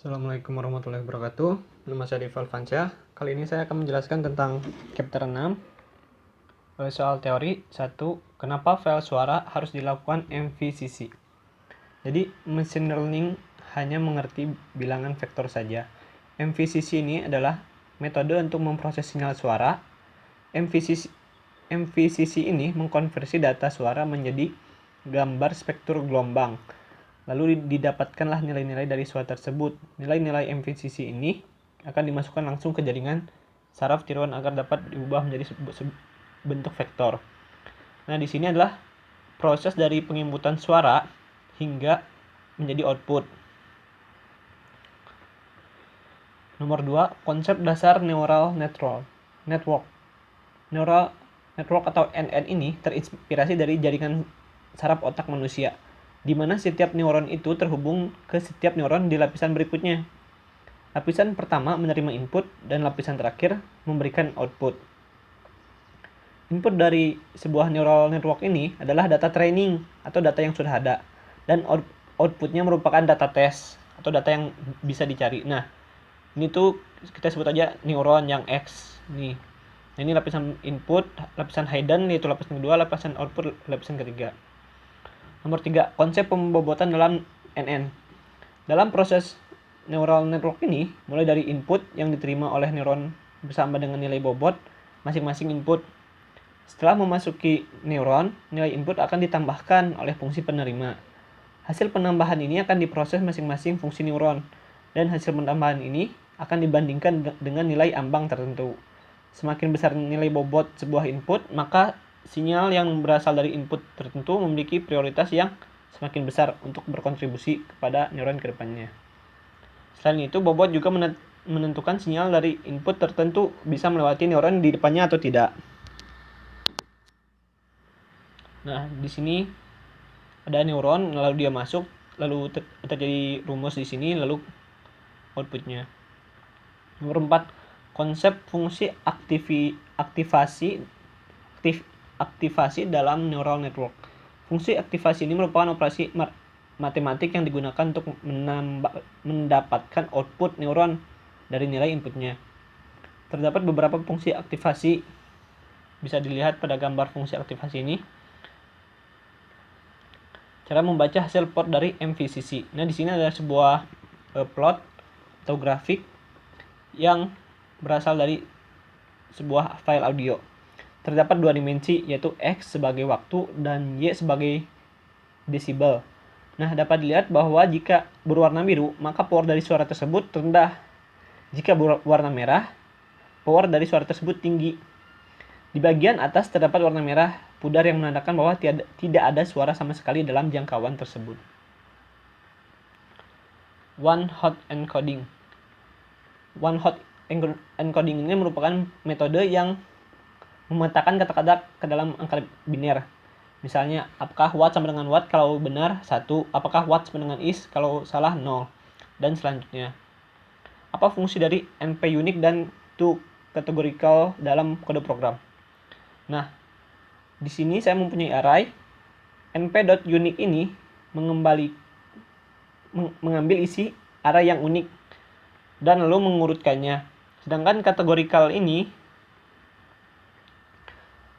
Assalamualaikum warahmatullahi wabarakatuh. Nama saya Rival Fansyah. Kali ini saya akan menjelaskan tentang chapter 6. Soal teori 1. Kenapa file suara harus dilakukan MVCC? Jadi, machine learning hanya mengerti bilangan vektor saja. MVCC ini adalah metode untuk memproses sinyal suara. MVCC ini mengkonversi data suara menjadi gambar spektrum gelombang. Lalu didapatkanlah nilai-nilai dari suara tersebut. Nilai-nilai MVCC ini akan dimasukkan langsung ke jaringan saraf tiruan agar dapat diubah menjadi bentuk vektor. Nah, di sini adalah proses dari penginputan suara hingga menjadi output. Nomor 2, konsep dasar neural network. Neural network atau NN ini terinspirasi dari jaringan saraf otak manusia, di mana setiap neuron itu terhubung ke setiap neuron di lapisan berikutnya. Lapisan pertama menerima input dan lapisan terakhir memberikan output. Input dari sebuah neural network ini adalah data training atau data yang sudah ada, dan outputnya merupakan data test atau data yang bisa dicari. Nah, ini tuh kita sebut aja neuron yang X nih. Nah, ini lapisan input, lapisan hidden yaitu lapisan kedua, lapisan output lapisan ketiga. Nomor 3, konsep pembobotan dalam NN. Dalam proses neural network ini, mulai dari input yang diterima oleh neuron bersama dengan nilai bobot masing-masing input. Setelah memasuki neuron, nilai input akan ditambahkan oleh fungsi penerima. Hasil penambahan ini akan diproses masing-masing fungsi neuron, dan hasil penambahan ini akan dibandingkan dengan nilai ambang tertentu. Semakin besar nilai bobot sebuah input, maka sinyal yang berasal dari input tertentu memiliki prioritas yang semakin besar untuk berkontribusi kepada neuron ke depannya. Selain itu, bobot juga menentukan sinyal dari input tertentu bisa melewati neuron di depannya atau tidak. Nah, di sini ada neuron, lalu dia masuk, lalu terjadi rumus di sini, lalu outputnya. Nomor 4, konsep fungsi aktivasi dalam neural network. Fungsi aktivasi ini merupakan operasi matematik yang digunakan untuk mendapatkan output neuron dari nilai inputnya. Terdapat beberapa fungsi aktivasi, bisa dilihat pada gambar fungsi aktivasi ini. Cara membaca hasil plot dari MVCC. Nah, di sini ada sebuah plot atau grafik yang berasal dari sebuah file audio. Terdapat dua dimensi, yaitu X sebagai waktu dan Y sebagai desibel. Nah, dapat dilihat bahwa jika berwarna biru, maka power dari suara tersebut rendah. Jika berwarna merah, power dari suara tersebut tinggi. Di bagian atas terdapat warna merah pudar yang menandakan bahwa tidak ada suara sama sekali dalam jangkauan tersebut. One-hot encoding. One-hot encoding ini merupakan metode yang memetakan kata-kata ke dalam angka biner. Misalnya, apakah what sama dengan what kalau benar 1, apakah what sama dengan is kalau salah 0, dan selanjutnya. Apa fungsi dari NP-unique dan to-categorical dalam kode program? Nah, di sini saya mempunyai array. np.unique ini mengambil isi array yang unik dan lalu mengurutkannya. Sedangkan categorical ini,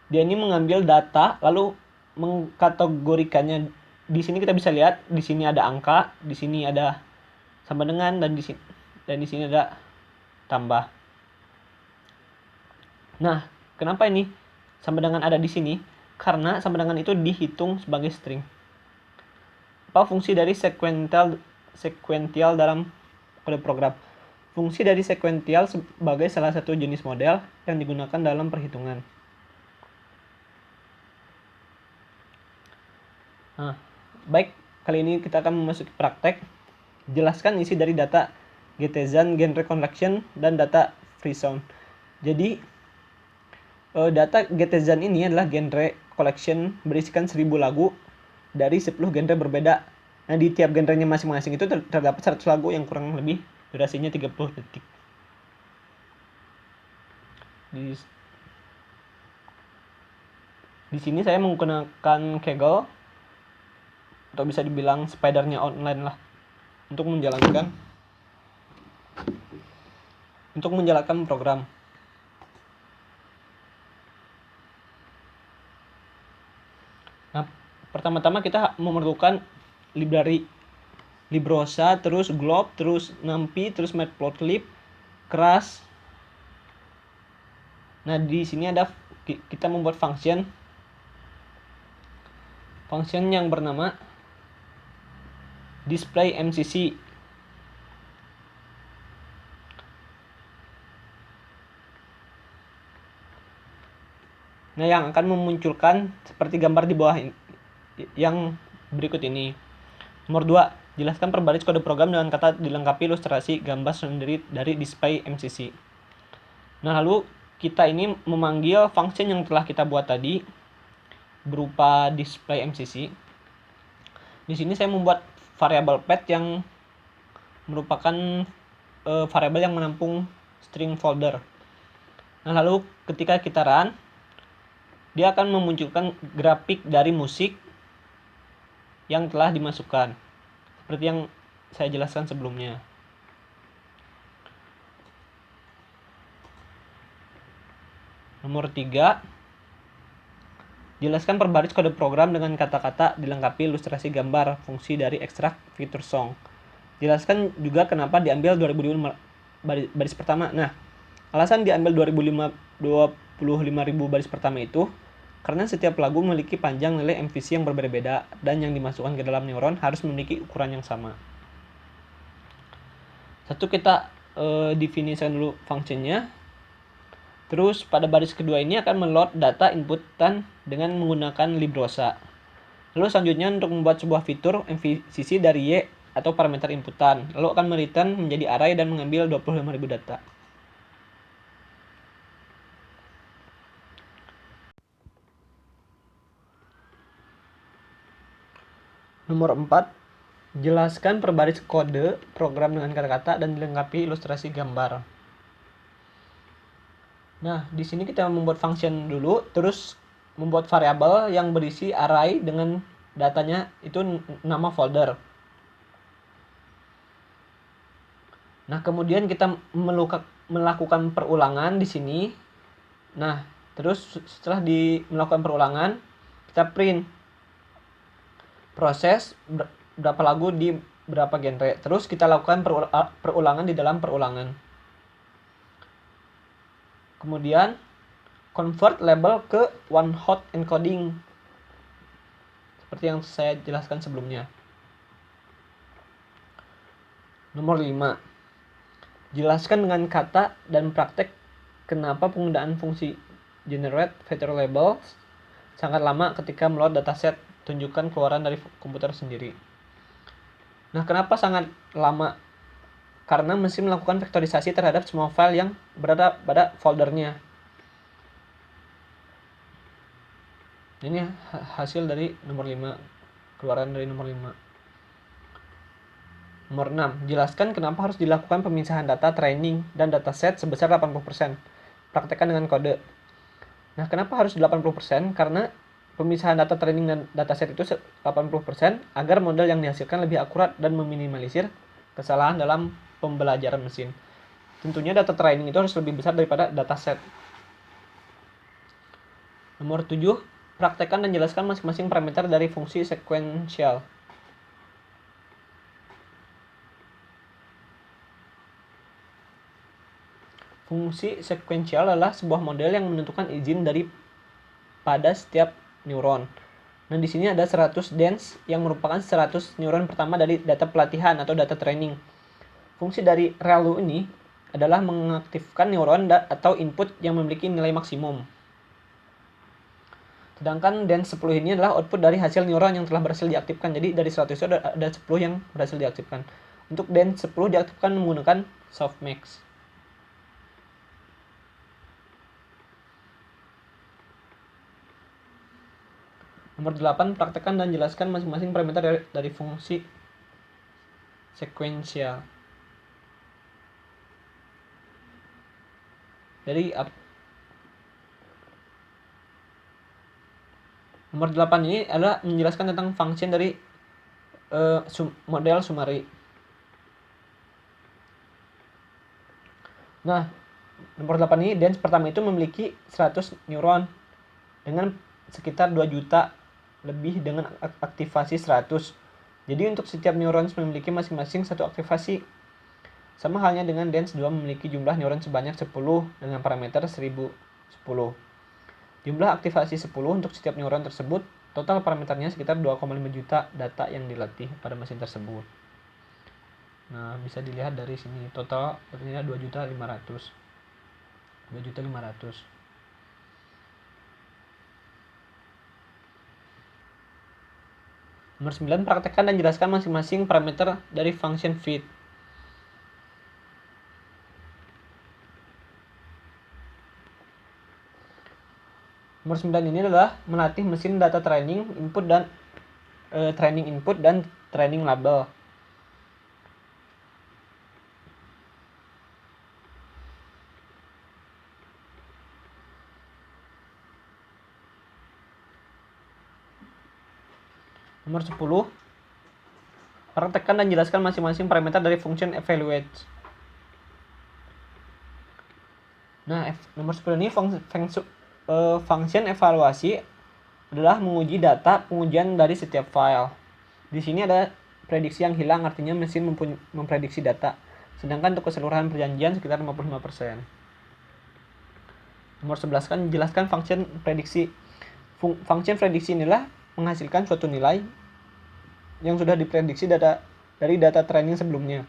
dia ini mengambil data lalu mengkategorikannya. Di sini kita bisa lihat, di sini ada angka, di sini ada sama dengan, dan di sini ada tambah. Nah, kenapa ini sama dengan ada di sini? Karena sama dengan itu dihitung sebagai string. Apa fungsi dari sequential dalam kode program? Fungsi dari sequential sebagai salah satu jenis model yang digunakan dalam perhitungan. Nah, baik, kali ini kita akan memasuki praktek. Jelaskan isi dari data Getezan genre collection dan data freesound. Jadi, data Getezan ini adalah genre collection berisikan 1000 lagu dari 10 genre berbeda. Nah, di tiap genrenya masing-masing itu terdapat 100 lagu yang kurang lebih durasinya 30 detik. Di sini saya menggunakan Kaggle, atau bisa dibilang spidernya online lah, untuk menjalankan untuk menjalankan program. Nah, pertama-tama kita memerlukan library Librosa, terus Glob, terus NumPy, terus Matplotlib, Keras. Nah, di sini ada kita membuat function yang bernama display MCC. Nah, yang akan memunculkan seperti gambar di bawah yang berikut ini. Nomor 2, jelaskan perbaris kode program dengan kata dilengkapi ilustrasi gambar sendiri dari display MCC. Nah, lalu kita ini memanggil function yang telah kita buat tadi berupa display MCC. Di sini saya membuat variabel path yang merupakan variabel yang menampung string folder. Nah, lalu ketika kita run, dia akan memunculkan grafik dari musik yang telah dimasukkan, seperti yang saya jelaskan sebelumnya. Nomor 3, jelaskan perbaris kode program dengan kata-kata dilengkapi ilustrasi gambar fungsi dari ekstrak fitur song. Jelaskan juga kenapa diambil 2005 baris pertama. Nah, alasan diambil 25.000 baris pertama itu karena setiap lagu memiliki panjang nilai MVC yang berbeda-beda dan yang dimasukkan ke dalam neuron harus memiliki ukuran yang sama. Satu, kita definisikan dulu fungsinya. Terus pada baris kedua ini akan meload data inputan dengan menggunakan Librosa. Lalu selanjutnya untuk membuat sebuah fitur MVCC dari Y atau parameter inputan. Lalu akan mereturn menjadi array dan mengambil 25.000 data. Nomor 4, jelaskan perbaris kode program dengan kata-kata dan dilengkapi ilustrasi gambar. Nah, di sini kita membuat function dulu, terus membuat variabel yang berisi array dengan datanya itu nama folder. Nah, kemudian kita melakukan perulangan di sini. Nah, terus setelah melakukan perulangan, kita print proses berapa lagu di berapa genre. Terus kita lakukan perulangan di dalam perulangan. Kemudian convert label ke one hot encoding seperti yang saya jelaskan sebelumnya. Nomor 5, jelaskan dengan kata dan praktek kenapa penggunaan fungsi generate vector labels sangat lama ketika meload dataset. Tunjukkan keluaran dari komputer sendiri. Nah, kenapa sangat lama? Karena mesin melakukan vektorisasi terhadap semua file yang berada pada foldernya. Ini hasil dari nomor 5, keluaran dari nomor 5. Nomor 6, jelaskan kenapa harus dilakukan pemisahan data training dan dataset sebesar 80%. Praktekkan dengan kode. Nah, kenapa harus 80%? Karena pemisahan data training dan dataset itu 80% agar model yang dihasilkan lebih akurat dan meminimalisir kesalahan dalam pembelajaran mesin. Tentunya data training itu harus lebih besar daripada dataset. Nomor 7, praktekkan dan jelaskan masing-masing parameter dari fungsi sequential. Fungsi sequential adalah sebuah model yang menentukan izin pada setiap neuron. Nah, di sini ada 100 dance yang merupakan 100 neuron pertama dari data pelatihan atau data training. Fungsi dari ReLU ini adalah mengaktifkan neuron atau input yang memiliki nilai maksimum. Sedangkan dance 10 ini adalah output dari hasil neuron yang telah berhasil diaktifkan. Jadi dari 100 itu ada 10 yang berhasil diaktifkan. Untuk dance 10 diaktifkan menggunakan softmax. Nomor 8, praktekkan dan jelaskan masing-masing parameter dari fungsi sequential. Nomor 8 ini adalah menjelaskan tentang function dari model summary. Nah, nomor 8 ini dance pertama itu memiliki 100 neuron dengan sekitar 2 juta lebih dengan aktivasi 100. Jadi untuk setiap neuron memiliki masing-masing satu aktivasi. Sama halnya dengan dance 2 memiliki jumlah neuron sebanyak 10 dengan parameter 1010. Jumlah aktivasi 10 untuk setiap neuron tersebut, total parameternya sekitar 2,5 juta data yang dilatih pada mesin tersebut. Nah, bisa dilihat dari sini, total artinya 2.500.000. Nomor 9, praktekkan dan jelaskan masing-masing parameter dari function fit. Nomor 9 ini adalah melatih mesin data training input dan training label. Nomor 10, praktekkan dan jelaskan masing-masing parameter dari function evaluate. Nah, nomor 10 ini function evaluasi adalah menguji data pengujian dari setiap file. Di sini ada prediksi yang hilang, artinya mesin memprediksi data. Sedangkan untuk keseluruhan perjanjian sekitar 55%. Nomor 11 kan jelaskan function prediksi. Function prediksi inilah menghasilkan suatu nilai yang sudah diprediksi dari data training sebelumnya.